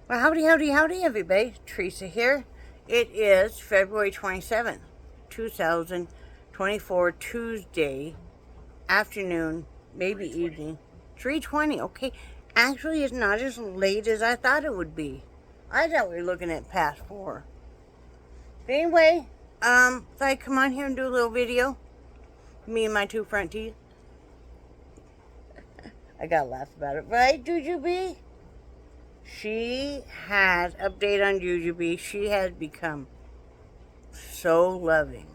Well, howdy, howdy, howdy, everybody. Teresa here. It is February 27th, 2024, Tuesday afternoon, maybe evening, 3:20. Okay, actually, it's not as late as I thought it would be. I thought we were looking at past 4. But anyway, thought I'd come on here and do a little video. Me and my 2 front teeth. I gotta laugh about it, right, Juju? She has, update on Juju, she has become so loving.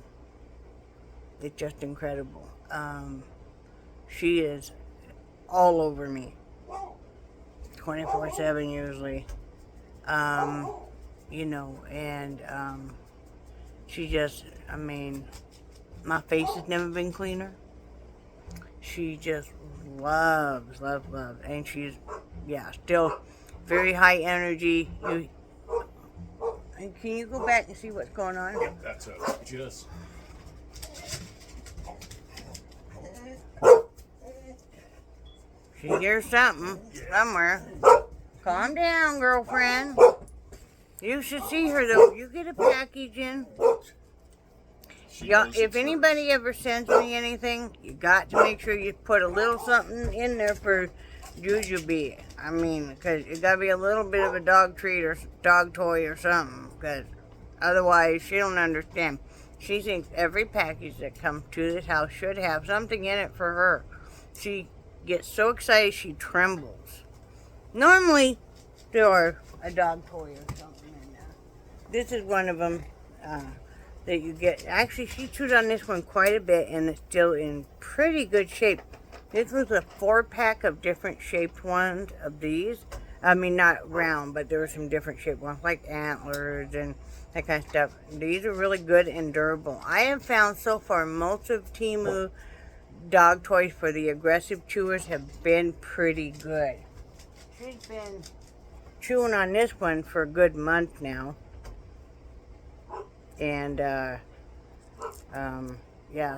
It's just incredible. She is all over me. 24/7 usually. And she just, my face has never been cleaner. She just loves. And she's, still very high energy. Can you go back and see what's going on? Yep, that's just. She hears something somewhere. Calm down, girlfriend. You should see her though. You get a package in. If anybody ever sends me anything, you got to make sure you put a little something in there for Juju. Because it got to be a little bit of a dog treat or dog toy or something. Because otherwise, she don't understand. She thinks every package that comes to this house should have something in it for her. She gets so excited she trembles. Normally, there are a dog toy or something in there. This is one of them that you get. Actually, she chewed on this one quite a bit, and it's still in pretty good shape. This was a 4-pack of different shaped ones of these. Not round, but there were some different shaped ones, like antlers and that kind of stuff. These are really good and durable. I have found so far most of Temu dog toys for the aggressive chewers have been pretty good. She's been chewing on this one for a good month now. And,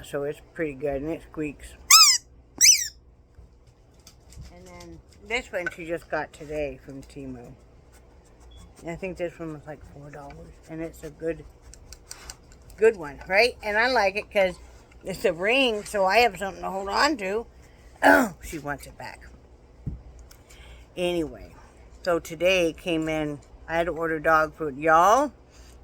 so it's pretty good, and it squeaks. And then this one she just got today from Temu. And I think this one was like $4, and it's a good one, right? And I like it because it's a ring, so I have something to hold on to. Oh, she wants it back. Anyway, so today came in, I had to order dog food. Y'all,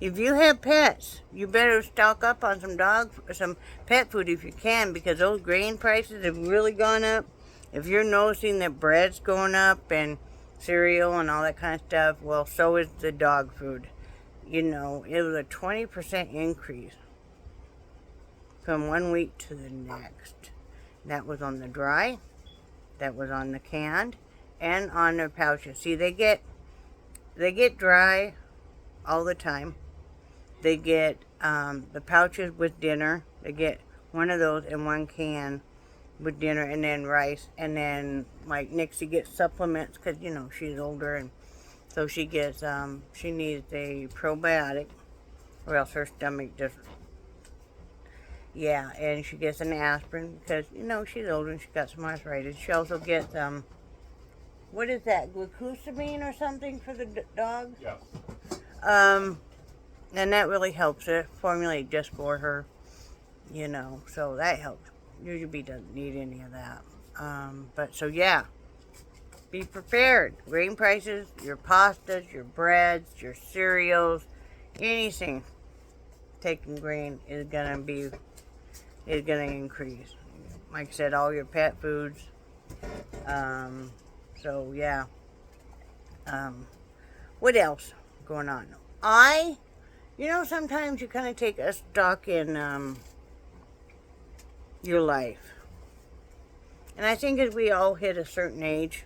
if you have pets, you better stock up on some pet food if you can, because those grain prices have really gone up. If you're noticing that bread's going up and cereal and all that kind of stuff, well, so is the dog food. It was a 20% increase from one week to the next. That was on the dry, that was on the canned, and on their pouches. See, they get dry all the time. They get the pouches with dinner. They get one of those in one can with dinner, and then rice, and then like Nixie gets supplements because she's older, and so she gets she needs a probiotic or else her stomach just and she gets an aspirin because she's older and she's got some arthritis. She also gets what is that, glucosamine or something for the dog? Yeah. And that really helps it formulate just for her, so that helps. Usually doesn't need any of that. Be prepared. Grain prices, your pastas, your breads, your cereals, anything taking grain is gonna increase. Like I said, all your pet foods. What else going on? Sometimes you kind of take a stock in your life. And I think as we all hit a certain age,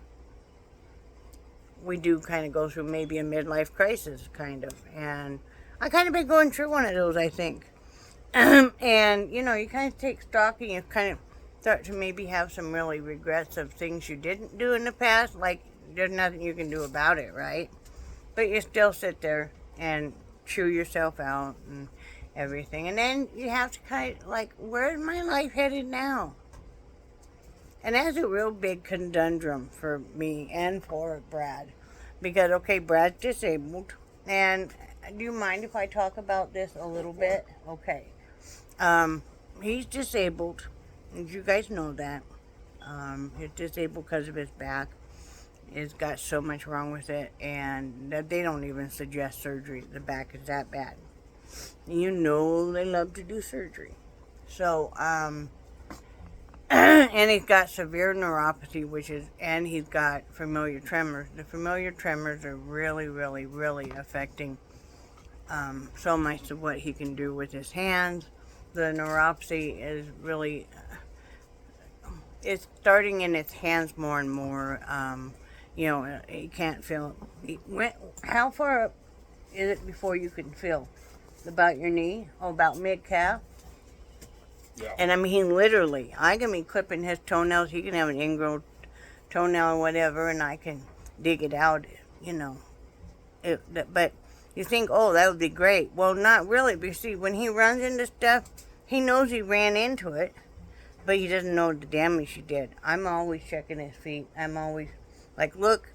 we do kind of go through maybe a midlife crisis, kind of. And I kind of been going through one of those, I think. And, you kind of take stock and you kind of start to maybe have some really regrets of things you didn't do in the past. Like, there's nothing you can do about it, right? But you still sit there and chew yourself out and everything. And then you have to kind of like, where's my life headed now? And that's a real big conundrum for me and for Brad. Because, okay, Brad's disabled. And do you mind if I talk about this a little bit? Okay. He's disabled. You guys know that. He's disabled because of his back. He's got so much wrong with it, and that they don't even suggest surgery. The back is that bad. You know they love to do surgery. So, and he's got severe neuropathy, and he's got familiar tremors. The familiar tremors are really, really, really affecting so much of what he can do with his hands. The neuropathy is really, it's starting in his hands more and more. He can't feel. How far up is it before you can feel? About your knee? Oh, about mid-calf? Yeah. And I mean, literally, I can be clipping his toenails. He can have an ingrown toenail or whatever, and I can dig it out, But you think, oh, that would be great. Well, not really. But you see, when he runs into stuff, he knows he ran into it, but he doesn't know the damage he did. I'm always checking his feet. I'm always like, look,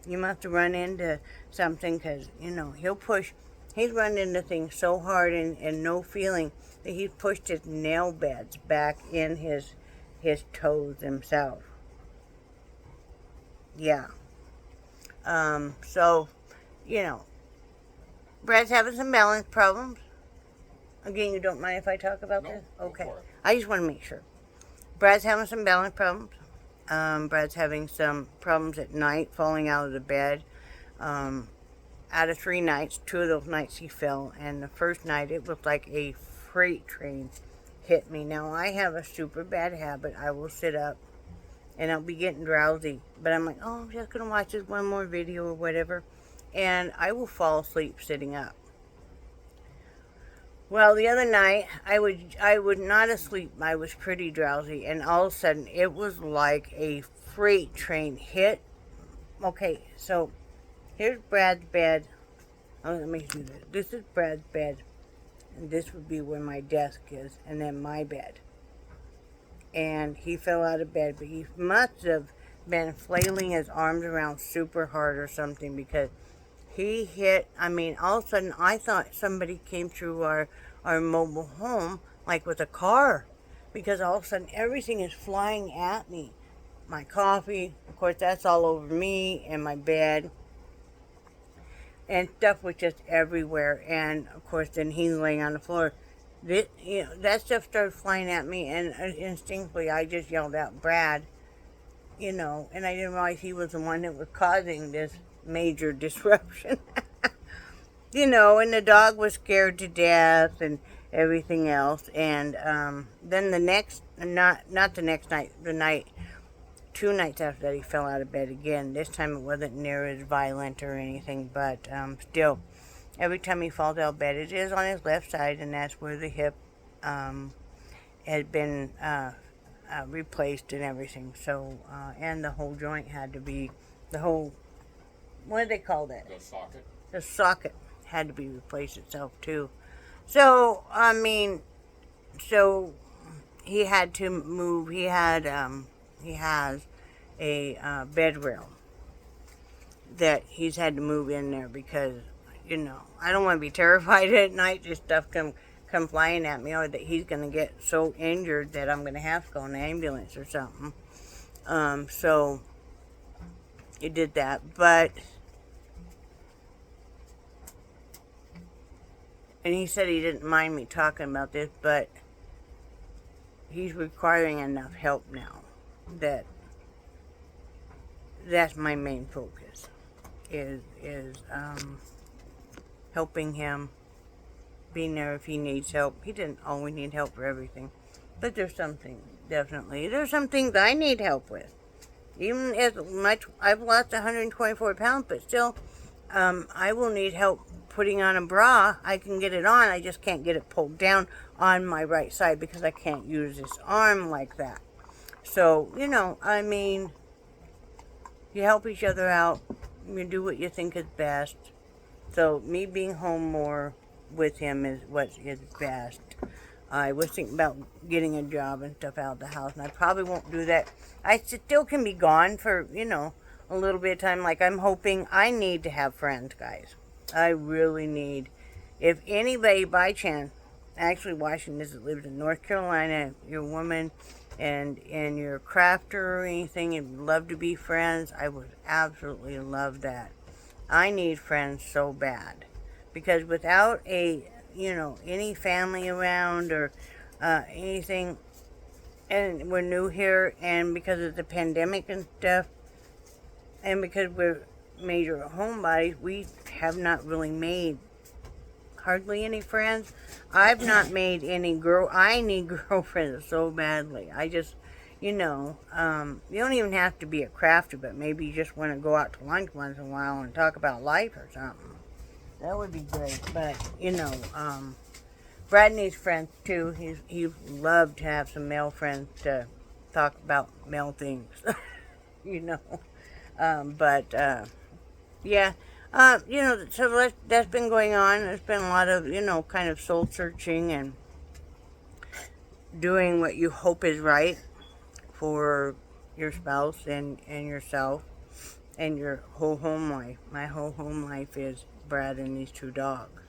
you must have run into something, because, he'll push. He's run into things so hard and no feeling that he's pushed his nail beds back in his toes himself. Yeah. So, Brad's having some balance problems. Again, you don't mind if I talk about this? Okay. I just want to make sure. Brad's having some balance problems. Brad's having some problems at night, falling out of the bed. Out of 3 nights, 2 of those nights he fell, and the first night it was like a freight train hit me. Now, I have a super bad habit. I will sit up, and I'll be getting drowsy, but I'm like, oh, I'm just going to watch this one more video or whatever, and I will fall asleep sitting up. Well, the other night, I would not asleep. I was pretty drowsy, and all of a sudden, it was like a freight train hit. Okay, so here's Brad's bed. Oh, let me do this. This is Brad's bed, and this would be where my desk is, and then my bed. And he fell out of bed, but he must have been flailing his arms around super hard or something, because he hit, all of a sudden I thought somebody came through our mobile home, like with a car, because all of a sudden everything is flying at me. My coffee, of course, that's all over me, and my bed, and stuff was just everywhere. And of course, then he's laying on the floor. That stuff started flying at me, and instinctively I just yelled out, Brad, and I didn't realize he was the one that was causing this major disruption. And the dog was scared to death and everything else. And then the next, not the next night, 2 nights after that, he fell out of bed again. This time it wasn't near as violent or anything, but still, every time he falls out of bed, it is on his left side, and that's where the hip had been replaced and everything. So, and the whole joint had to be, what do they call that? The socket. The socket had to be replaced itself too. So, so he had to move. He has a bed rail that he's had to move in there, because, I don't want to be terrified at night, this stuff come flying at me, or that he's going to get so injured that I'm going to have to go in an ambulance or something. So he did that, and he said he didn't mind me talking about this, but he's requiring enough help now that that's my main focus, is helping him, being there if he needs help. He didn't always need help for everything, but there's some things, definitely. There's some things I need help with. Even as much, I've lost 124 pounds, but still, I will need help putting on a bra. I can get it on, I just can't get it pulled down on my right side, because I can't use this arm like that. So, you help each other out. You do what you think is best. So, me being home more with him is what is best. I was thinking about getting a job and stuff out of the house, and I probably won't do that. I still can be gone for, a little bit of time. Like, I'm hoping I need to have friends, guys. I really need. If anybody by chance, actually watching this, that lives in North Carolina, you're a woman and you're a crafter or anything, and would love to be friends, I would absolutely love that. I need friends so bad. Because without any family around or anything, and we're new here, and because of the pandemic and stuff, and because we're major homebodies, we have not really made hardly any friends. I've not made any I need girlfriends so badly. I just, you don't even have to be a crafter, but maybe you just want to go out to lunch once in a while and talk about life or something. That would be great. But, Brad needs friends too. He'd love to have some male friends to talk about male things, Yeah. So that's been going on. There's been a lot of, kind of soul searching and doing what you hope is right for your spouse and yourself and your whole home life. My whole home life is Brad and these 2 dogs.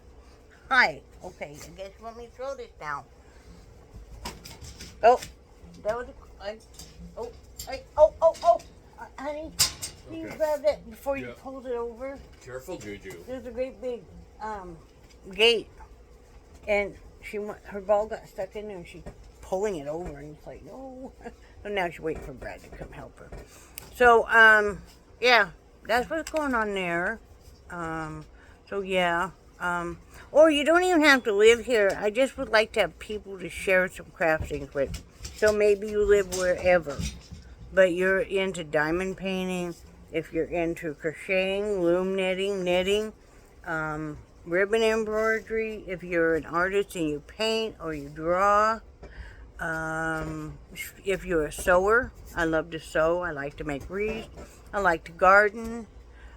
Hi. Okay, I guess you want me to throw this down. Oh, that was honey, can you grab that before you pulled it over? Careful, Juju. There's a great big gate, and her ball got stuck in there, and she's pulling it over, and it's like, no. So now she's waiting for Brad to come help her. So, yeah, that's what's going on there. Or you don't even have to live here. I just would like to have people to share some craft things with. So maybe you live wherever, but you're into diamond painting, if you're into crocheting, loom knitting, ribbon embroidery, if you're an artist and you paint or you draw, if you're a sewer, I love to sew, I like to make wreaths, I like to garden.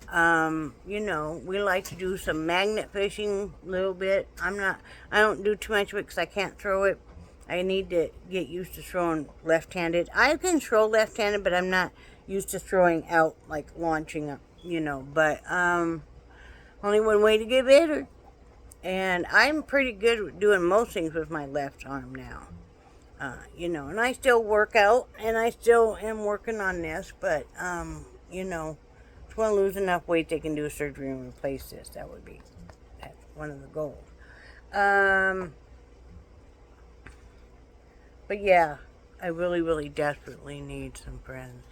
We like to do some magnet fishing a little bit. I don't do too much of it because I can't throw it. I need to get used to throwing left-handed. I can throw left-handed, but I'm not used to throwing out, like launching up, but, only one way to get better. And I'm pretty good at doing most things with my left arm now. And I still work out, and I still am working on this, but, just want to lose enough weight they can do surgery and replace this. That's one of the goals. But yeah, I really, really desperately need some friends.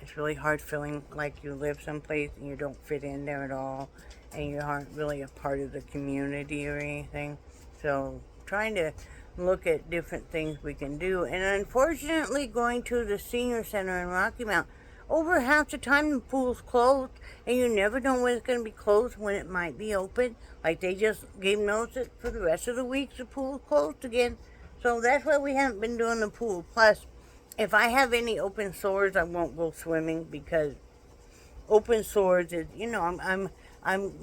It's really hard feeling like you live someplace and you don't fit in there at all, and you aren't really a part of the community or anything. So, trying to look at different things we can do. And unfortunately, going to the senior center in Rocky Mount, over half the time the pool's closed, and you never know when it's going to be closed, when it might be open. Like, they just gave notice that for the rest of the week the pool's closed again. So that's why we haven't been doing the pool. Plus, if I have any open sores, I won't go swimming, because open sores is, I'm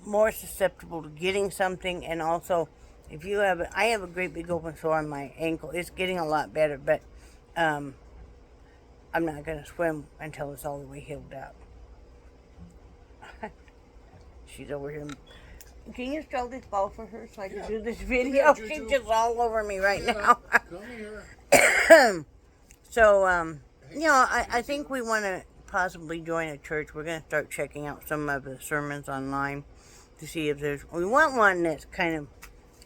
more susceptible to getting something. And also, I have a great big open sore on my ankle. It's getting a lot better, but I'm not going to swim until it's all the way healed up. She's over here. Can you throw this ball for her so I can do this video? Here, She's just all over me right now. Come here. So, I think we want to possibly join a church. We're going to start checking out some of the sermons online to see if we want one that's kind of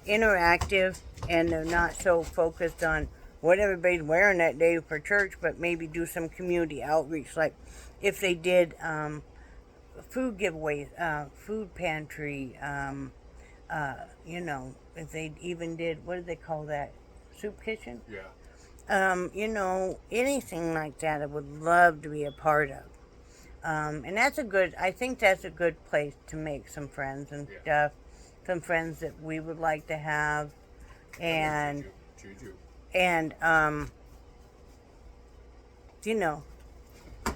interactive, and they're not so focused on what everybody's wearing that day for church, but maybe do some community outreach, like if they did food giveaways, food pantry, if they even did, what do they call that, soup kitchen? Yeah. Anything like that I would love to be a part of. And I think that's a good place to make some friends and stuff, some friends that we would like to have, and Juju. And,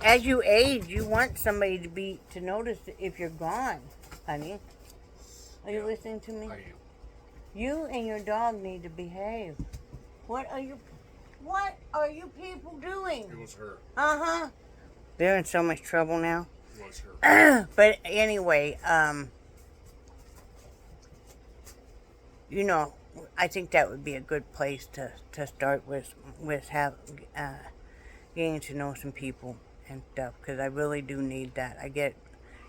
as you age, you want somebody to notice if you're gone, honey. Are you listening to me? I am. You and your dog need to behave. What are you What are you people doing? It was her. Uh-huh. They're in so much trouble now. It was her. But anyway, you know, I think that would be a good place to start with getting to know some people and stuff, because I really do need that.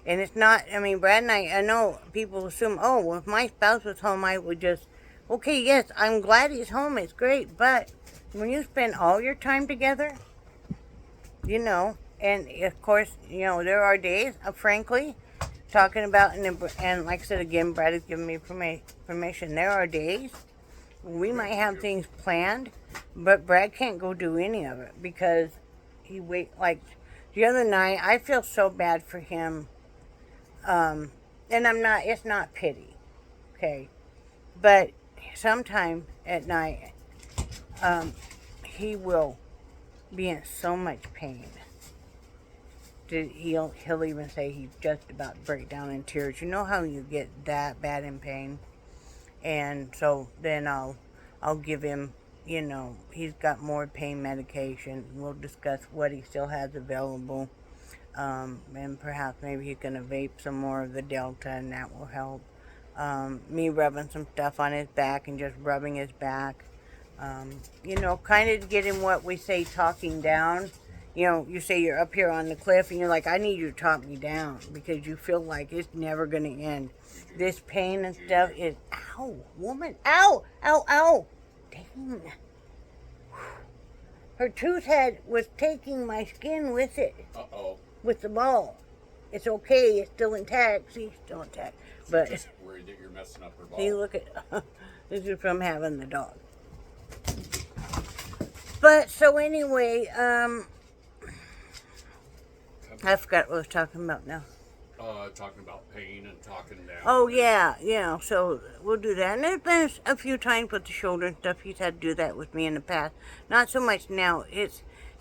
And it's not, I mean, Brad and I know people assume, oh, well, if my spouse was home, I would just, okay, yes, I'm glad he's home, it's great, but when you spend all your time together, you know, and of course, you know, there are days, frankly, talking about, and like I said again, Brad has given me permission, there are days we might have things planned, but Brad can't go do any of it because like the other night, I feel so bad for him, and it's not pity, okay, but sometime at night, he will be in so much pain that he'll even say he's just about to break down in tears. You know how you get that bad in pain? And so then I'll give him, you know, he's got more pain medication. We'll discuss what he still has available. And perhaps maybe he can vape some more of the Delta, and that will help. Me rubbing some stuff on his back and just rubbing his back. You know, kind of get him what we say, talking down. You know, you say you're up here on the cliff and you're like, I need you to talk me down because you feel like it's never going to end. This pain and stuff is, ow, woman, ow, ow, ow. Dang. Her tooth head was taking my skin with it. Uh-oh. With the ball. It's okay, it's still intact. See, still intact. But just worried that you're messing up her ball. see, look at, this is from having the dog. But, so anyway, I forgot what I was talking about now. Talking about pain and talking down. Oh, yeah, so we'll do that. And there's been a few times with the shoulder and stuff, he's had to do that with me in the past. Not so much now.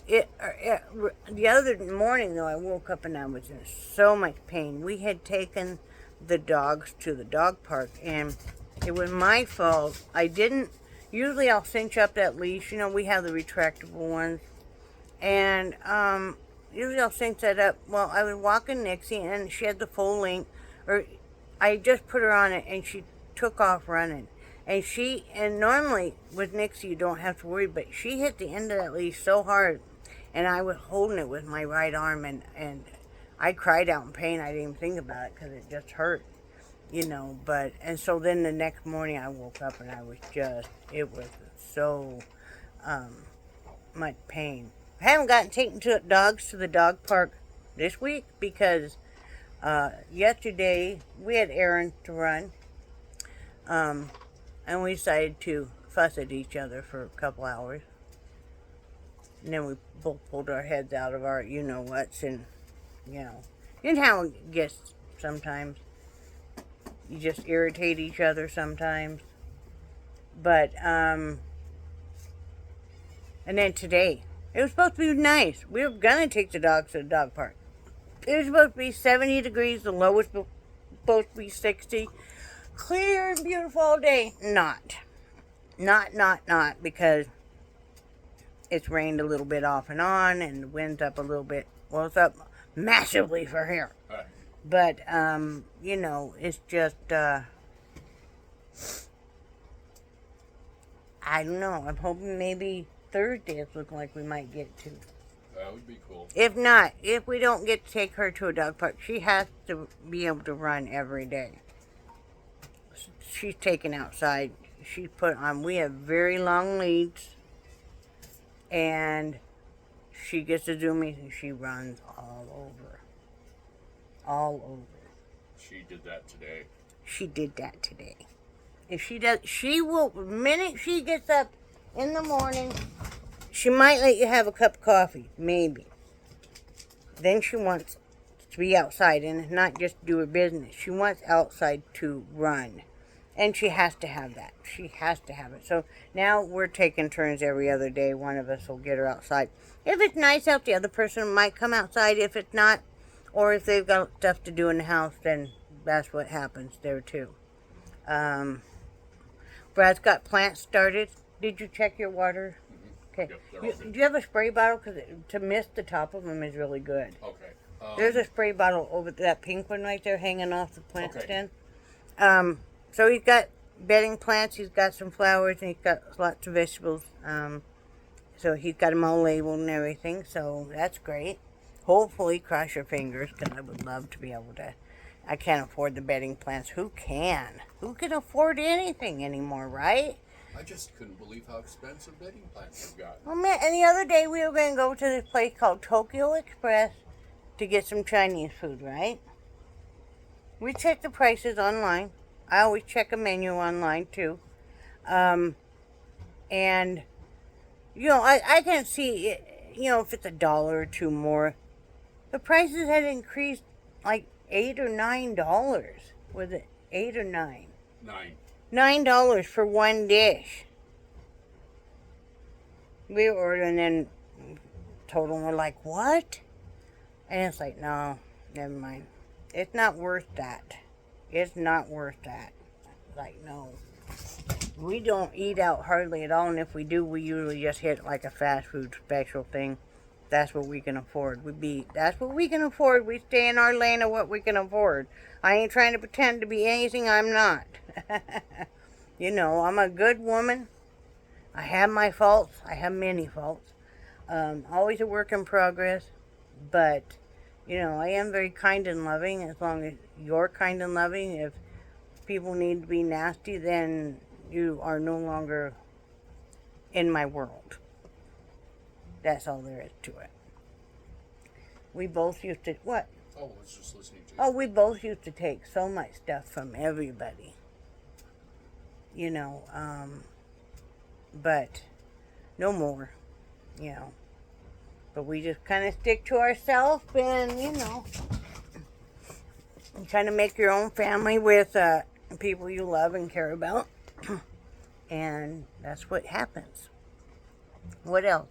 The other morning, though, I woke up and I was in so much pain. We had taken the dogs to the dog park, and it was my fault. Usually I'll cinch up that leash. You know, we have the retractable ones. And, usually I'll cinch that up. Well, I was walking Nixie, and she had the full length, or I just put her on it, and she took off running. And normally with Nixie you don't have to worry, but she hit the end of that leash so hard, and I was holding it with my right arm, and I cried out in pain. I didn't even think about it because it just hurt, you know. And so then the next morning I woke up and it was so much pain. I haven't gotten taken dogs to the dog park this week because yesterday we had errands to run, and we decided to fuss at each other for a couple hours. And then we both pulled our heads out of our you-know-whats, and, you know how it gets sometimes. You just irritate each other sometimes. But, and then today, it was supposed to be nice. We were going to take the dogs to the dog park. It was supposed to be 70 degrees. The low was supposed to be 60. Clear and beautiful all day. Not. Because it's rained a little bit off and on, and the wind's up a little bit. Well, it's up massively for here. But, you know, it's just, I don't know. I'm hoping maybe Thursday it's looking like we might get to. That would be cool. If not, if we don't get to take her to a dog park, she has to be able to run every day. She's taken outside. She's put on, we have very long leads, and she gets to do me, and she runs all over. All over. She did that today. She did that today. If she does, she will, the minute she gets up in the morning, she might let you have a cup of coffee, maybe. Then she wants to be outside and not just do her business. She wants outside to run. And she has to have that. She has to have it. So now we're taking turns every other day. One of us will get her outside. If it's nice out, the other person might come outside. If it's not, or if they've got stuff to do in the house, then that's what happens there too. Brad's got plants started. Did you check your water? Okay. Yep, they're all good. Do you have a spray bottle? Because to mist the top of them is really good. Okay. There's a spray bottle over that pink one right there hanging off the plant Okay. stand. So he's got bedding plants, he's got some flowers, and he's got lots of vegetables. So he's got them all labeled and everything, so that's great. Hopefully, cross your fingers, because I would love to be able to. I can't afford the bedding plants. Who can? Who can afford anything anymore, right? I just couldn't believe how expensive bedding plants have gotten. Oh man, and the other day we were going to go to this place called Tokyo Express to get some Chinese food, right? We checked the prices online. I always check a menu online too. And, I can see, if it's $1 or $2 more. The prices had increased like $8 or $9. Was it 8 or 9? $9 for one dish. We ordered and then total and we're like, what? And it's like, no, never mind. It's not worth that. It's not worth that. Like, no. We don't eat out hardly at all, and if we do, we usually just hit like a fast food special thing. That's what we can afford. That's what we can afford. We stay in our lane of what we can afford. I ain't trying to pretend to be anything I'm not. I'm a good woman. I have my faults. I have many faults. Always a work in progress. But, I am very kind and loving. As long as you're kind and loving, if people need to be nasty, then you are no longer in my world. That's all there is to it. We both used to, what? Oh, I was just listening to you. Oh, we both used to take so much stuff from everybody. But no more, But we just kind of stick to ourselves and, kind of make your own family with people you love and care about. And that's what happens. What else?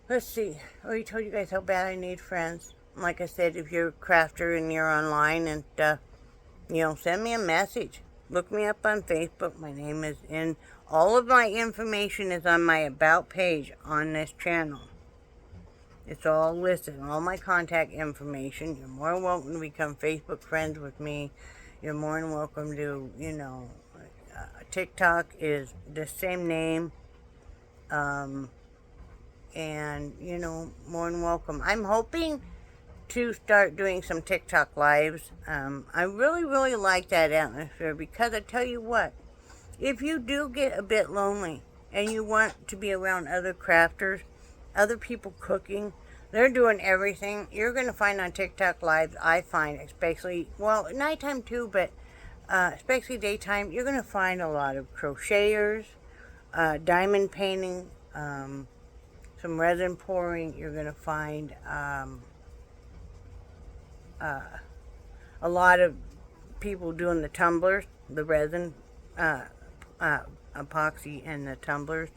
Let's see. I already told you guys how bad I need friends. Like I said, if you're a crafter and you're online and, send me a message. Look me up on Facebook. My name is in. All of my information is on my About page on this channel. It's all listed. All my contact information. You're more than welcome to become Facebook friends with me. You're more than welcome to, TikTok is the same name. And, more than welcome. I'm hoping to start doing some TikTok lives. I really, really like that atmosphere because I tell you what, if you do get a bit lonely and you want to be around other crafters, other people cooking, they're doing everything. You're going to find on TikTok lives, I find, especially, well, nighttime too, but especially daytime, you're going to find a lot of crocheters, diamond painting, some resin pouring. You're going to find a lot of people doing the tumblers, the resin, epoxy and the tumblers.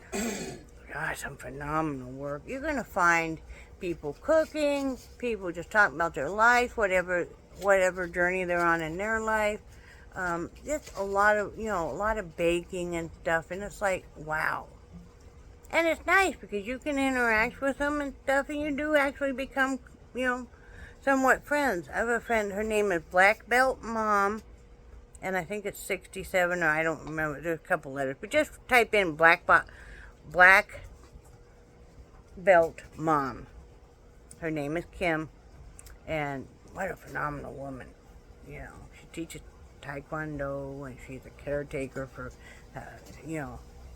Gosh, some phenomenal work. You're going to find people cooking, people just talking about their life, whatever journey they're on in their life. Just a lot of baking and stuff, and it's like, wow. And it's nice because you can interact with them and stuff, and you do actually become, somewhat friends. I have a friend, her name is Black Belt Mom, and I think it's 67, or I don't remember, there's a couple letters, but just type in Black Belt Mom. Her name is Kim, and what a phenomenal woman. She teaches Taekwondo, and she's a caretaker for,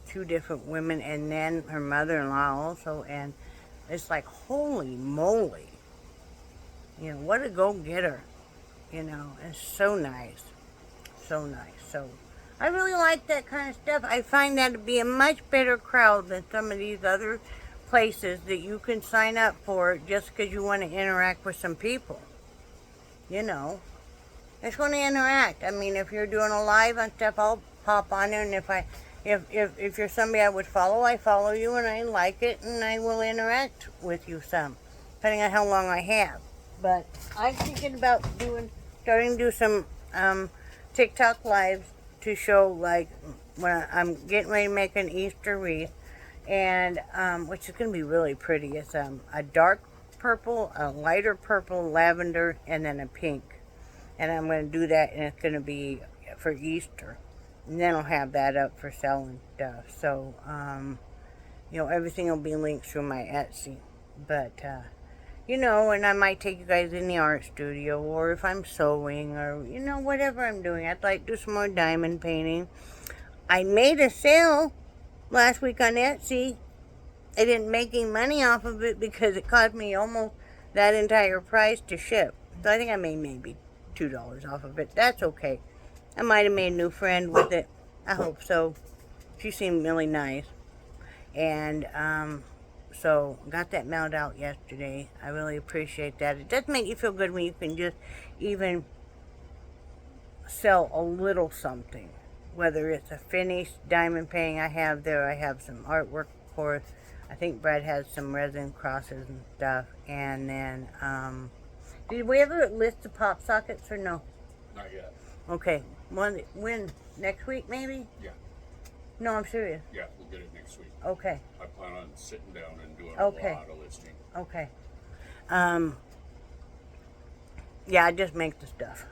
2 different women, and then her mother-in-law also, and it's like, holy moly. What a go-getter. It's so nice. So nice. So, I really like that kind of stuff. I find that to be a much better crowd than some of these other places that you can sign up for just because you want to interact with some people. Just want to interact. I mean, if you're doing a live on stuff, I'll pop on there, and if you're somebody I would follow, I follow you, and I like it, and I will interact with you some, depending on how long I have. But I'm thinking about starting to do some TikTok lives to show, like, when I'm getting ready to make an Easter wreath, and which is going to be really pretty. It's a dark purple, a lighter purple, lavender, and then a pink. And I'm going to do that, and it's going to be for Easter. And then I'll have that up for selling stuff. So, everything will be linked through my Etsy. But, and I might take you guys in the art studio, or if I'm sewing, or, whatever I'm doing. I'd like to do some more diamond painting. I made a sale last week on Etsy. I didn't make any money off of it because it cost me almost that entire price to ship. So I think I made maybe $2 off of it. That's okay. I might have made a new friend with it. I hope so. She seemed really nice. And so got that mailed out yesterday. I really appreciate that. It does make you feel good when you can just even sell a little something. Whether it's a finished diamond painting I have there. I have some artwork, of course. I think Brad has some resin crosses and stuff. And then, did we ever list the pop sockets or no? Not yet. Okay. When? Next week, maybe? Yeah. No, I'm serious. Yeah, we'll get it next week. Okay. I plan on sitting down and doing Okay. a lot of listing. Okay. Yeah, I just make the stuff.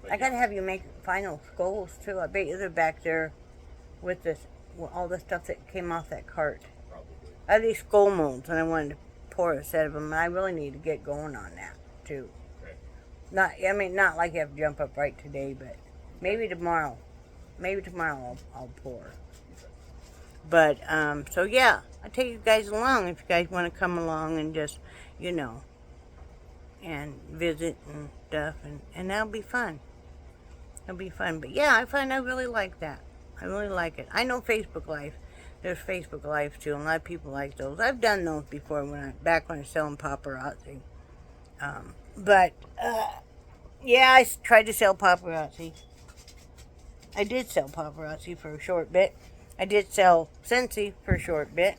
I gotta have you make final skulls too. I bet you they're back there with all the stuff that came off that cart. Probably. I have these skull molds, and I wanted to pour a set of them. And I really need to get going on that too. Okay. Not like you have to jump up right today, but maybe tomorrow. Maybe tomorrow I'll pour. Okay. But so yeah, I take you guys along if you guys want to come along and just and visit and stuff, and that'll be fun. It'll be fun. But yeah, I find I really like that. I really like it. I know Facebook Live. There's Facebook Live too, and a lot of people like those. I've done those before back when I was selling paparazzi. Yeah, I tried to sell paparazzi. I did sell paparazzi for a short bit. I did sell Scentsy for a short bit.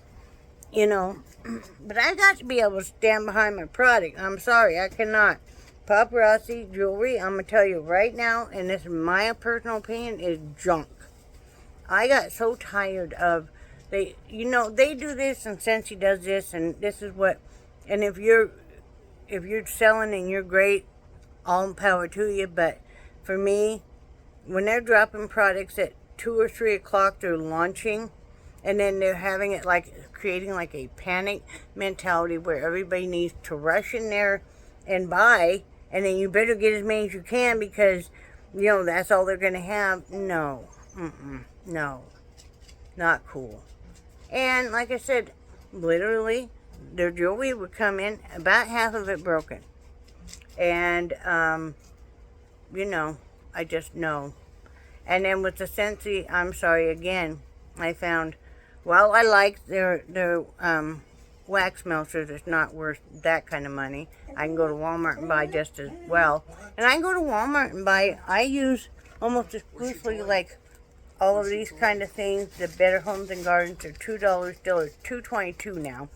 But I got to be able to stand behind my product. I'm sorry, I cannot. Paparazzi jewelry, I'm going to tell you right now, and this is my personal opinion, is junk. I got so tired of, they do this and Scentsy does this, and this is what, and if you're selling and you're great, all power to you, but for me, when they're dropping products at 2 or 3 o'clock, they're launching, and then they're having it creating like a panic mentality where everybody needs to rush in there and buy, and then you better get as many as you can because, that's all they're going to have. No. No. Not cool. And like I said, literally, their jewelry would come in, about half of it broken. And, I just know. And then with the Scentsy, I'm sorry, again, I found, while I like their wax melters, it's not worth that kind of money. I can go to Walmart and buy just as well. And I can go to Walmart and buy, I use almost exclusively all of these kind of things. The Better Homes and Gardens are $2 still, it's $2.22 now.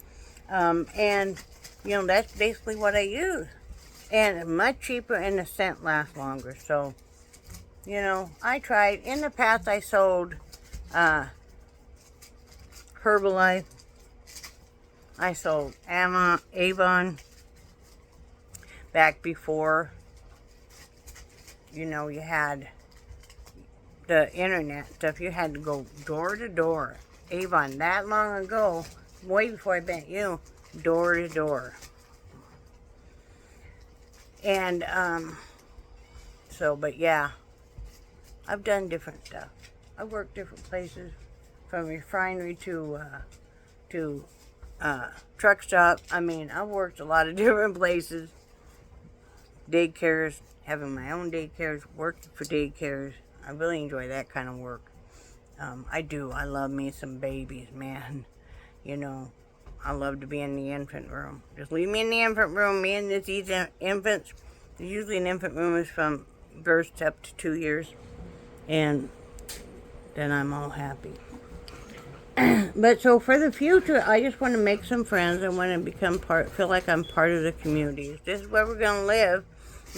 And, that's basically what I use. And much cheaper, and the scent lasts longer. So, I tried. In the past, I sold Herbalife. I sold Avon. Back before, you had the internet stuff. You had to go door to door. Avon, that long ago, way before I met you, door to door. And, but yeah, I've done different stuff. I've worked different places, from refinery to truck stop. I've worked a lot of different places. Daycares, having my own daycares, working for daycares. I really enjoy that kind of work. I do. I love me some babies, man. I love to be in the infant room. Just leave me in the infant room. Me and these infants. Usually an infant room is from birth up to 2 years. And then I'm all happy. But so for the future, I just want to make some friends. I want to feel like I'm part of the community. This is where we're going to live.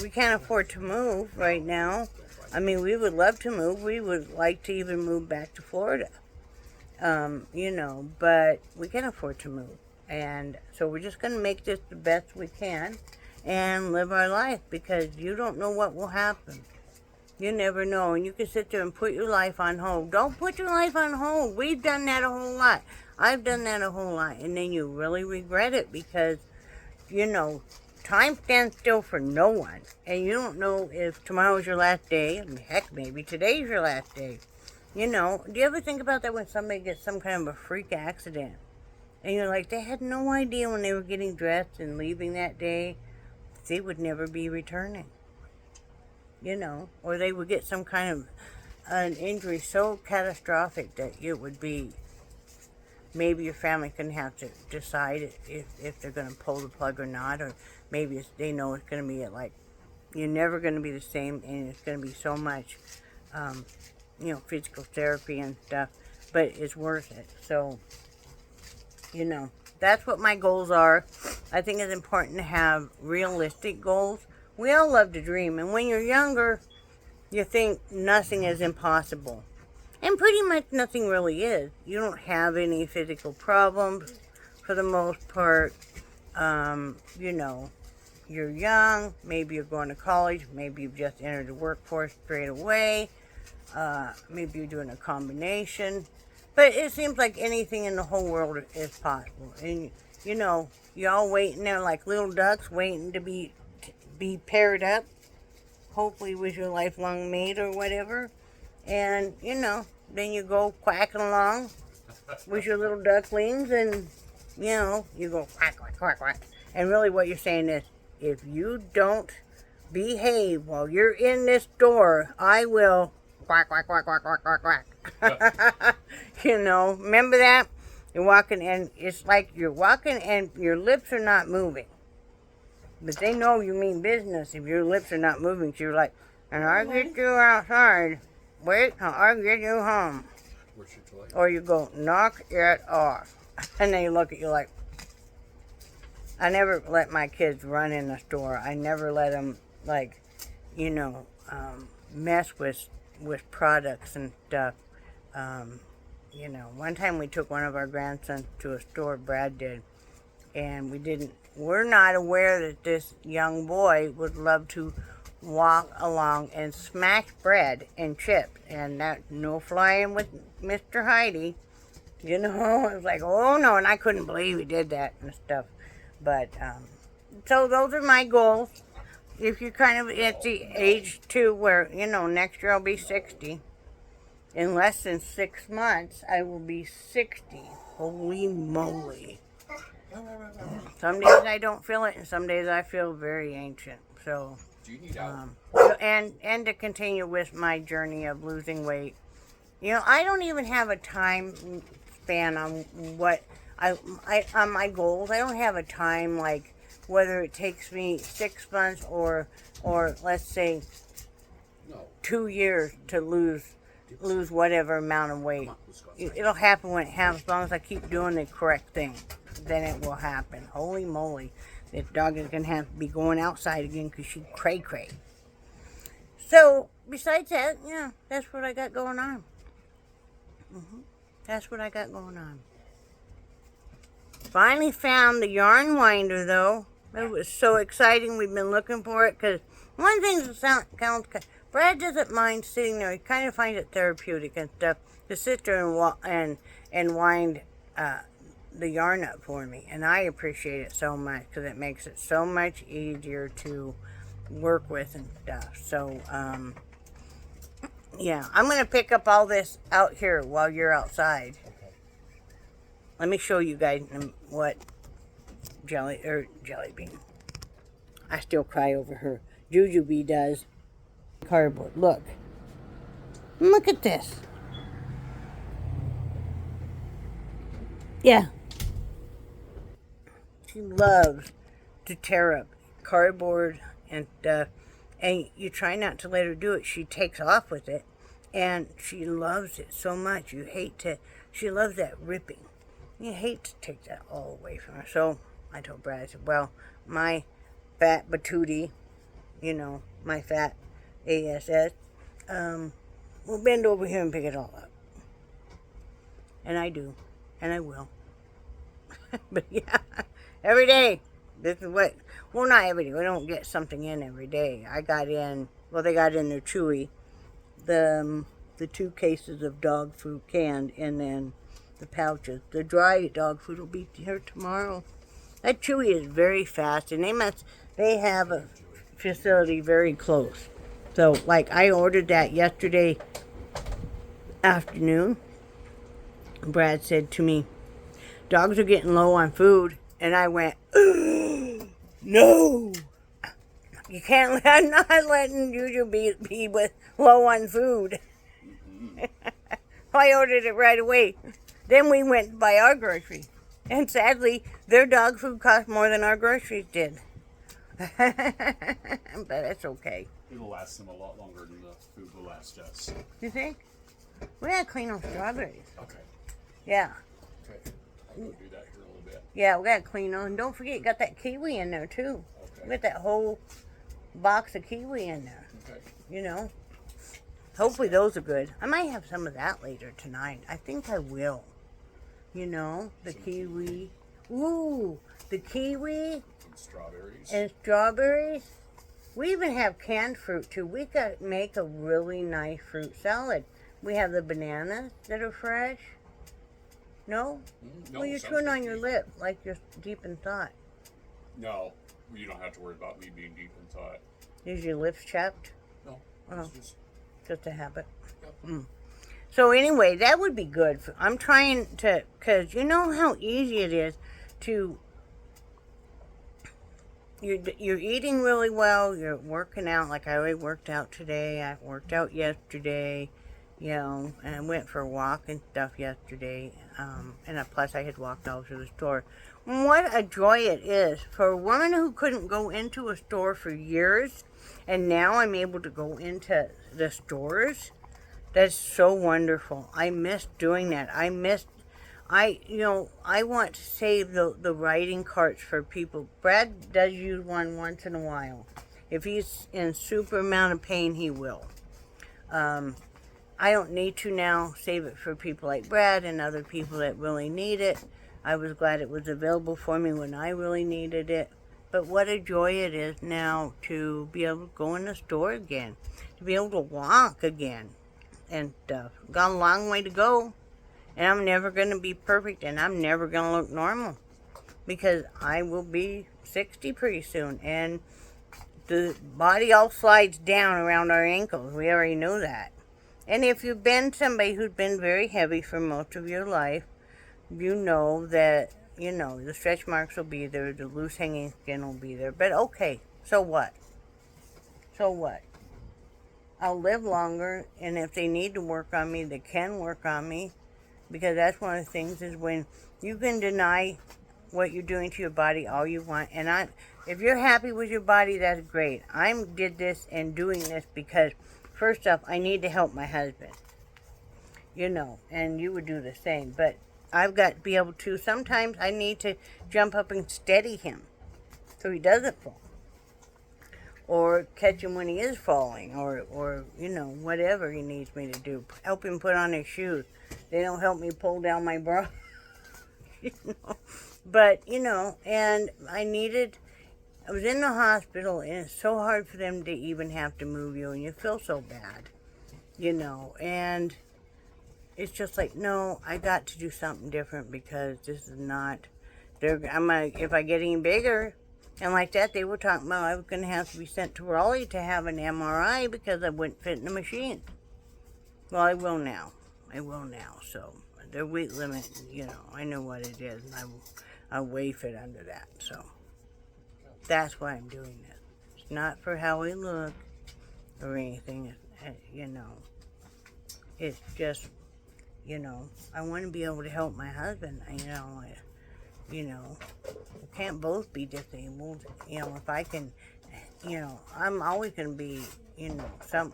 We can't afford to move right now. We would love to move. We would like to even move back to Florida. You know, but we can afford to move. And so we're just going to make this the best we can and live our life, because you don't know what will happen. You never know. And you can sit there and put your life on hold. Don't put your life on hold. We've done that a whole lot. I've done that a whole lot. And then you really regret it because, you know, time stands still for no one. And you don't know if tomorrow's your last day. I mean, heck, maybe today's your last day. You know, do you ever think about that when somebody gets some kind of a freak accident? And you're like, they had no idea when they were getting dressed and leaving that day, they would never be returning. You know, or they would get some kind of an injury so catastrophic that it would be, maybe your family can have to decide if they're going to pull the plug or not, or maybe they know it's going to be like, you're never going to be the same, and it's going to be so much, you know, physical therapy and stuff, but it's worth it. So, you know, that's what my goals are. I think it's important to have realistic goals. We all love to dream, and when you're younger, you think nothing is impossible. And pretty much nothing really is. You don't have any physical problems for the most part. You know, you're young, maybe you're going to college, maybe you've just entered the workforce straight away, maybe you're doing a combination. But it seems like anything in the whole world is possible. And, you know, you're all waiting there like little ducks waiting to be paired up, hopefully with your lifelong mate or whatever. And, you know, then you go quacking along with your little ducklings, and, you know, you go quack, quack, quack, quack. And really what you're saying is, if you don't behave while you're in this door, I will quack, quack, quack, quack, quack, quack, quack. You know, remember that? You're walking, and it's like you're walking and your lips are not moving. But they know you mean business if your lips are not moving. So you're like, and I'll get you outside. Wait, I'll get you home. Or you go, knock it off. And they look at you like, I never let my kids run in the store. I never let them, like, you know, mess with products and stuff. You know, one time we took one of our grandsons to a store, Brad did, and we're not aware that this young boy would love to walk along and smash bread and chips, and that no flying with Mr. Heidi, you know. It was like, oh no, and I couldn't believe he did that and stuff. But so those are my goals. If you're kind of at the age too where, you know, next year I'll be 60. In less than 6 months I will be 60. Holy moly. Some days I don't feel it, and some days I feel very ancient. So, and to continue with my journey of losing weight, you know, I don't even have a time span on what on my goals. I don't have a time, like whether it takes me 6 months or let's say 2 years to lose whatever amount of weight. It'll happen when it happens, as long as I keep doing the correct thing. Then it will happen. Holy moly. This dog is going to have to be going outside again because she's cray-cray. So, besides that, yeah, that's what I got going on. That's what I got going on. Finally found the yarn winder, though. It was so exciting. We've been looking for it because one thing that sounds... Brad doesn't mind sitting there. He kind of finds it therapeutic and stuff to sit there and wind the yarn up for me, and I appreciate it so much because it makes it so much easier to work with and stuff. So yeah, I'm gonna pick up all this out here while you're outside. Let me show you guys what Jelly Bean. I still cry over her. Juju Bee does. Cardboard. Look at this. Yeah. She loves to tear up cardboard and stuff, and you try not to let her do it. She takes off with it, and she loves it so much. She loves that ripping. You hate to take that all away from her. So I told Brad, I said, well, my fat batootie, you know, my fat ASS, we'll bend over here and pick it all up. And I do. And I will. But yeah, every day. This is what, well, not every day. We don't get something in every day. I got in, well, they got in their Chewy, the 2 cases of dog food canned, and then the pouches. The dry dog food will be here tomorrow. That Chewy is very fast, and they have a facility very close. So, like, I ordered that yesterday afternoon. Brad said to me, dogs are getting low on food. And I went, no. You can't, I'm not letting Juju be with low on food. I ordered it right away. Then we went to buy our groceries. And sadly, their dog food cost more than our groceries did. But it's okay. It'll last them a lot longer than the food will last us. You think? We gotta clean those strawberries. Okay. Yeah. Okay. I'll go do that here in a little bit. Yeah, we gotta clean those. And don't forget, you got that kiwi in there too. Okay. We got that whole box of kiwi in there. Okay. You know? Hopefully those are good. I might have some of that later tonight. I think I will. You know, the kiwi. Ooh, the kiwi And strawberries. and strawberries. We even have canned fruit too. We could make a really nice fruit salad. We have the bananas that are fresh. No? No, Well, you're sounds chewing good on to your me. lip like you're deep in thought. No, you don't have to worry about me being deep in thought. Is your lips chapped? No, Oh. it's Just a habit. Yep. So anyway, that would be good. I'm trying to, because you know how easy it is to, you're eating really well, you're working out, like I already worked out today, I worked out yesterday, you know, and I went for a walk and stuff yesterday, and plus I had walked all through the store. What a joy it is for a woman who couldn't go into a store for years, and now I'm able to go into the stores. That's so wonderful. I miss doing that. I want to save the writing carts for people. Brad does use one once in a while. If he's in super amount of pain, he will. I don't need to now save it for people like Brad and other people that really need it. I was glad it was available for me when I really needed it. But what a joy it is now to be able to go in the store again, to be able to walk again. And got a long way to go, and I'm never going to be perfect, and I'm never going to look normal, because I will be 60 pretty soon, and the body all slides down around our ankles. We already know that. And if you've been somebody who's been very heavy for most of your life, you know that, you know, the stretch marks will be there, the loose hanging skin will be there, but okay, so what? So what? I'll live longer, and if they need to work on me, they can work on me, because that's one of the things is when you can deny what you're doing to your body all you want, and if you're happy with your body, that's great. I did this and doing this because, first off, I need to help my husband, you know, and you would do the same, but I've got to be able to, sometimes I need to jump up and steady him so he doesn't fall. Or catch him when he is falling, or you know, whatever he needs me to do. Help him put on his shoes. They don't help me pull down my bra. You know? But, you know, and I was in the hospital, and it's so hard for them to even have to move you, and you feel so bad, you know, and it's just like, no, I got to do something different, because this is not, if I get any bigger, and like that, they were talking about I was going to have to be sent to Raleigh to have an MRI because I wouldn't fit in the machine. Well, I will now. So their weight limit, you know, I know what it is, and I way fit under that. So that's why I'm doing this. It's not for how we look or anything, you know. It's just, you know, I want to be able to help my husband, you know, we can't both be disabled. You know, if I can, you know, I'm always going to be, you know,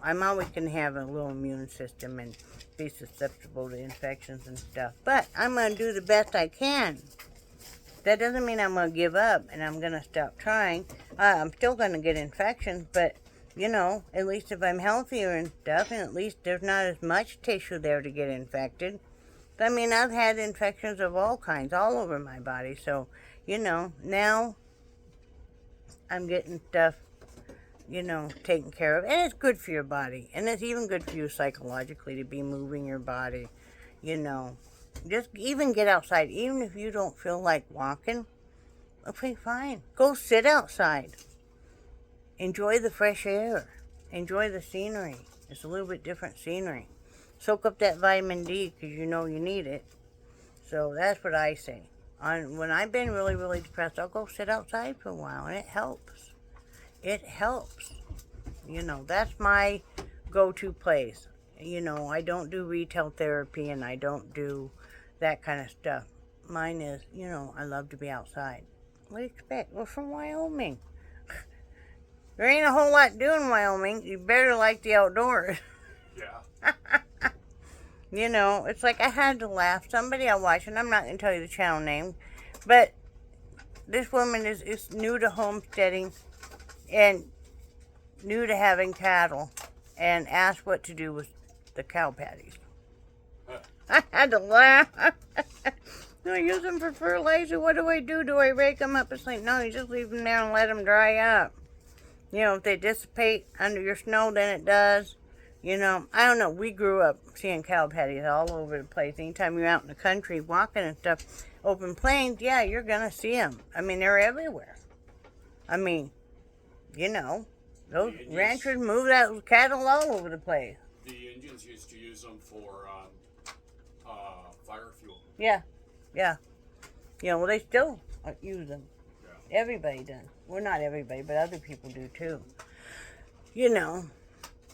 I'm always going to have a little immune system and be susceptible to infections and stuff. But I'm going to do the best I can. That doesn't mean I'm going to give up and I'm going to stop trying. I'm still going to get infections, but, you know, at least if I'm healthier and stuff, and at least there's not as much tissue there to get infected. I mean, I've had infections of all kinds all over my body. So, now I'm getting stuff, taken care of. And it's good for your body. And it's even good for you psychologically to be moving your body, Just even get outside. Even if you don't feel like walking, okay, fine. Go sit outside. Enjoy the fresh air. Enjoy the scenery. It's a little bit different scenery. Soak up that vitamin D because you need it. So that's what I say. When I've been really, really depressed, I'll go sit outside for a while, and it helps. It helps. That's my go-to place. I don't do retail therapy, and I don't do that kind of stuff. Mine is, I love to be outside. What do you expect? We're from Wyoming. There ain't a whole lot doing in Wyoming. You better like the outdoors. Yeah. It's like I had to laugh. Somebody I watched, and I'm not going to tell you the channel name, but this woman is new to homesteading and new to having cattle and asked what to do with the cow patties. I had to laugh. Do I use them for fertilizer? What do I do? Do I rake them up? It's like, no, you just leave them there and let them dry up. If they dissipate under your snow, then it does. I don't know. We grew up seeing cow patties all over the place. Anytime you're out in the country walking and stuff, open plains, yeah, you're going to see them. I mean, they're everywhere. I mean, those ranchers move that cattle all over the place. The Indians used to use them for fire fuel. Yeah. Well, they still use them. Yeah. Everybody does. Well, not everybody, but other people do too.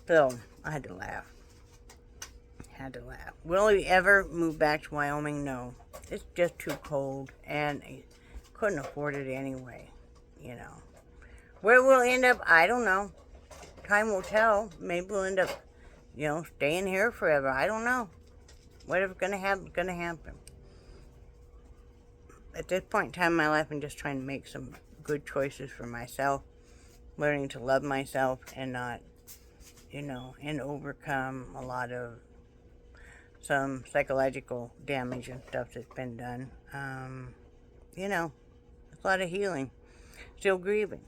So I had to laugh. Will we ever move back to Wyoming? No. It's just too cold, and I couldn't afford it anyway. Where we'll end up, I don't know. Time will tell. Maybe we'll end up, staying here forever. I don't know. Whatever's going to happen, is going to happen. At this point in time in my life, I'm just trying to make some good choices for myself. Learning to love myself and not, and overcome a lot of some psychological damage and stuff that's been done. It's a lot of healing. Still grieving.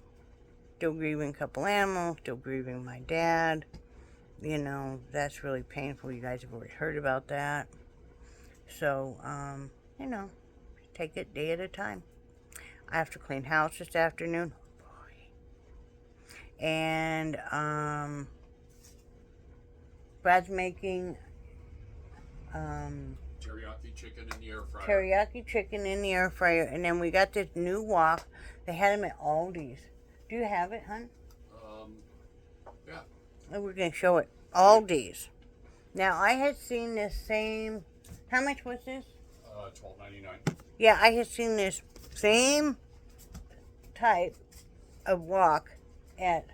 Still grieving a couple animals. Still grieving my dad. That's really painful. You guys have already heard about that. So, take it day at a time. I have to clean house this afternoon. Oh, boy. And, Brad's making, Teriyaki chicken in the air fryer. Teriyaki chicken in the air fryer. And then we got this new wok. They had them at Aldi's. Do you have it, hon? Yeah. And we're going to show it. Aldi's. Now, I had seen this same... How much was this? $12.99. Yeah, I had seen this same type of wok at...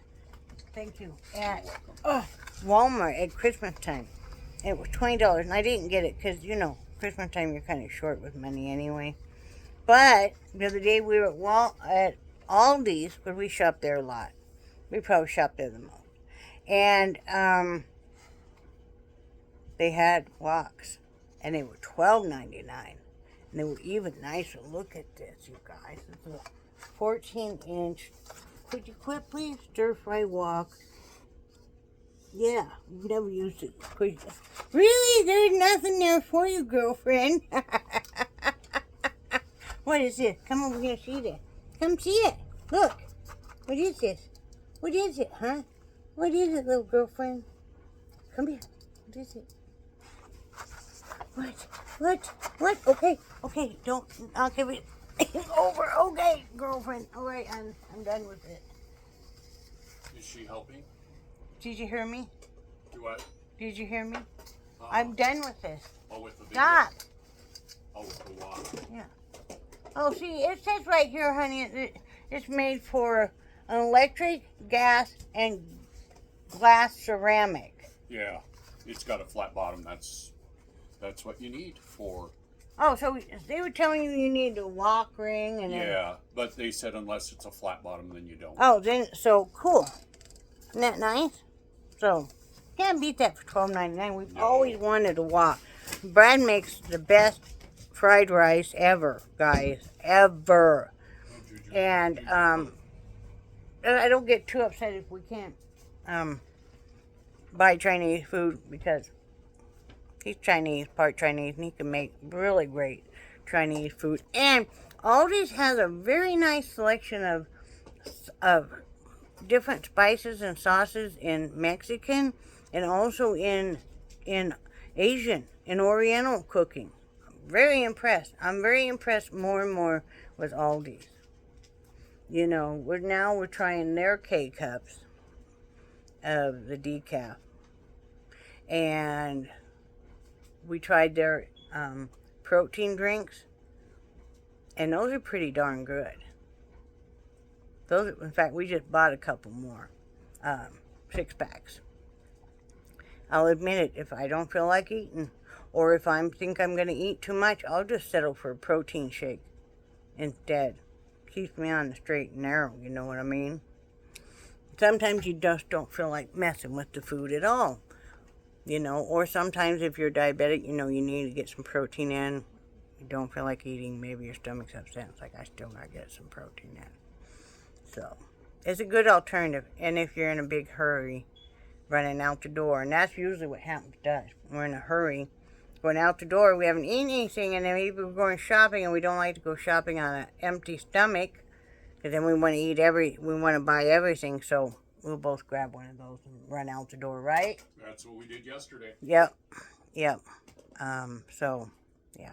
Thank you. At Walmart at Christmas time. It was $20, and I didn't get it because, Christmas time you're kind of short with money anyway. But the other day we were at Aldi's, because we shop there a lot. We probably shop there the most. And they had woks, and they were $12.99, and they were even nicer. Look at this, you guys. It's a 14-inch. Could you quit, please? Stir-fry wok. Yeah, you've never used it. Really? There's nothing there for you, girlfriend. What is this? Come over here, see this. Come see it. Look. What is this? What is it, huh? What is it, little girlfriend? Come here. What is it? What? Okay. Don't. I'll give it over. Okay, girlfriend. All right, I'm done with it. Is she helping? Did you hear me? Do what? Did you hear me? I'm done with this. Oh, with the video? Stop. Oh, with the wok. Yeah. Oh, see, it says right here, honey, it's made for an electric, gas, and glass ceramic. Yeah, it's got a flat bottom. That's what you need for. Oh, so they were telling you need a wok ring and Yeah, but they said unless it's a flat bottom, then you don't. Oh, then so cool. Isn't that nice? So can't beat that for $12.99. We've always wanted a wok. Brad makes the best fried rice ever, guys. Ever. And I don't get too upset if we can't buy Chinese food because he's Chinese, part Chinese, and he can make really great Chinese food. And Aldi's has a very nice selection of different spices and sauces in Mexican and also in Asian, in Oriental cooking. Very impressed. I'm very impressed more and more with Aldi's. You know, we're trying their K-cups of the decaf. And we tried their protein drinks. And those are pretty darn good. In fact, we just bought a couple more. 6-packs. I'll admit it, if I don't feel like eating, or if I think I'm going to eat too much, I'll just settle for a protein shake instead. Keeps me on the straight and narrow, you know what I mean? Sometimes you just don't feel like messing with the food at all. You know, or sometimes if you're diabetic, you know, you need to get some protein in. You don't feel like eating, maybe your stomach's upset. It's like, I still gotta get some protein in. So, it's a good alternative. And if you're in a big hurry, running out the door, and that's usually what happens to us. We're in a hurry, going out the door, we haven't eaten anything, and then maybe we're going shopping, and we don't like to go shopping on an empty stomach, because then we want to buy everything, so we'll both grab one of those and run out the door, right? That's what we did yesterday. Yep. So, yeah.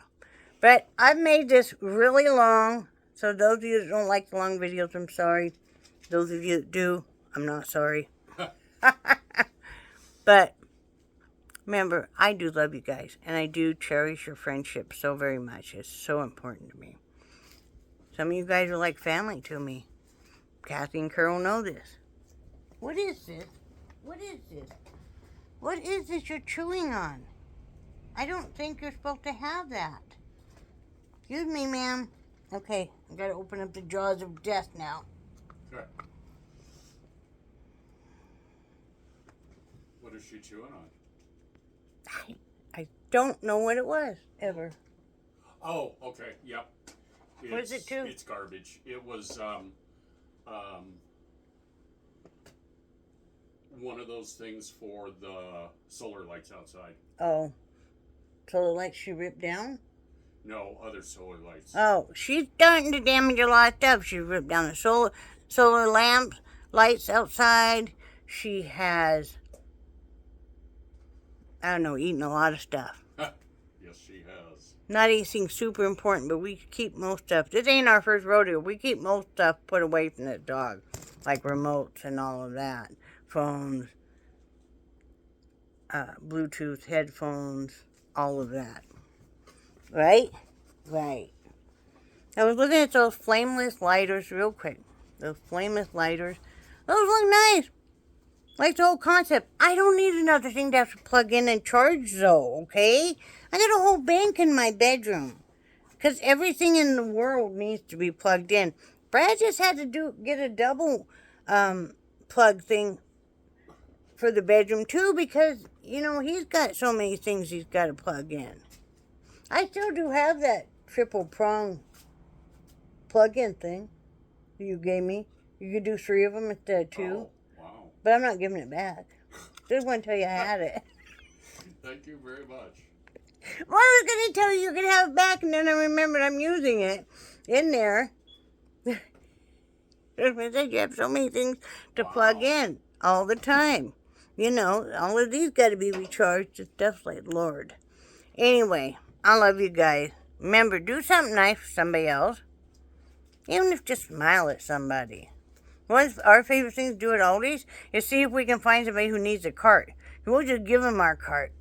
But I've made this really long, so those of you that don't like the long videos, I'm sorry. Those of you that do, I'm not sorry. But remember, I do love you guys, and I do cherish your friendship so very much. It's so important to me. Some of you guys are like family to me. Kathy and Carol know this. What is this? What is this? What is this you're chewing on? I don't think you're supposed to have that. Excuse me, ma'am. Okay, I gotta open up the jaws of death now. Sure. What is she chewing on? I don't know what it was, ever. Oh, okay, yep. What is it, too? It's garbage. It was one of those things for the solar lights outside. Oh. Solar lights she ripped down? No, other solar lights. Oh, she's starting to damage a lot of stuff. She ripped down the solar lamps, lights outside. She has, I don't know, eaten a lot of stuff. Yes, she has. Not anything super important, but we keep most stuff. This ain't our first rodeo. We keep most stuff put away from the dog, like remotes and all of that. Phones, Bluetooth, headphones, all of that. Right? Right. I was looking at those flameless lighters real quick. Those flameless lighters. Those look nice. Like the whole concept. I don't need another thing to have to plug in and charge though, okay? I got a whole bank in my bedroom. Because everything in the world needs to be plugged in. Brad just had to get a double plug thing for the bedroom too, because, you know, he's got so many things he's got to plug in. I still do have that triple prong plug-in thing you gave me. You could do 3 of them instead of 2. Oh, wow. But I'm not giving it back. Just want to tell you I had it. Thank you very much. Well, I was going to tell you you could have it back, and then I remembered I'm using it in there. You have so many things to plug in all the time. You know, all of these got to be recharged. It's definitely, Lord. Anyway, I love you guys. Remember, do something nice for somebody else. Even if just smile at somebody. One of our favorite things to do at Aldi's is see if we can find somebody who needs a cart. We'll just give them our cart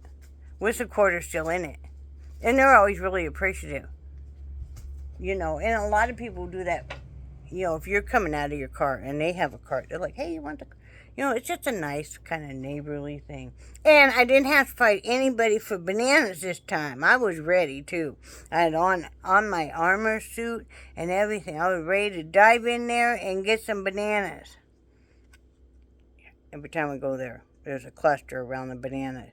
with the quarter still in it. And they're always really appreciative. You know, and a lot of people do that. You know, if you're coming out of your car and they have a cart, they're like, hey, you want the... You know, it's just a nice kind of neighborly thing. And I didn't have to fight anybody for bananas this time. I was ready, too. I had on my armor suit and everything. I was ready to dive in there and get some bananas. Every time we go there, there's a cluster around the bananas.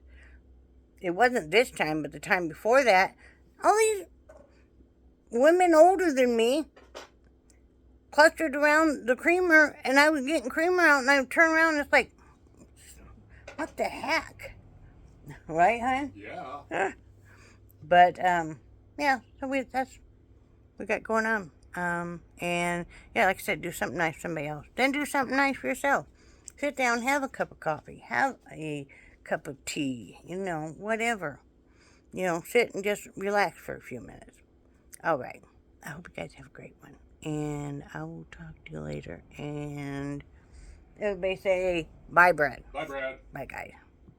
it wasn't this time, but the time before that, all these women older than me clustered around the creamer, and I was getting creamer out, and I would turn around, and it's like, what the heck? Right, hon? Yeah. But, yeah, so that's what we got going on. And, yeah, like I said, do something nice for somebody else. Then do something nice for yourself. Sit down, have a cup of coffee, have a cup of tea, whatever. Sit and just relax for a few minutes. All right. I hope you guys have a great one. And I will talk to you later. And everybody say bye, Brad. Bye, Brad. Bye, guys.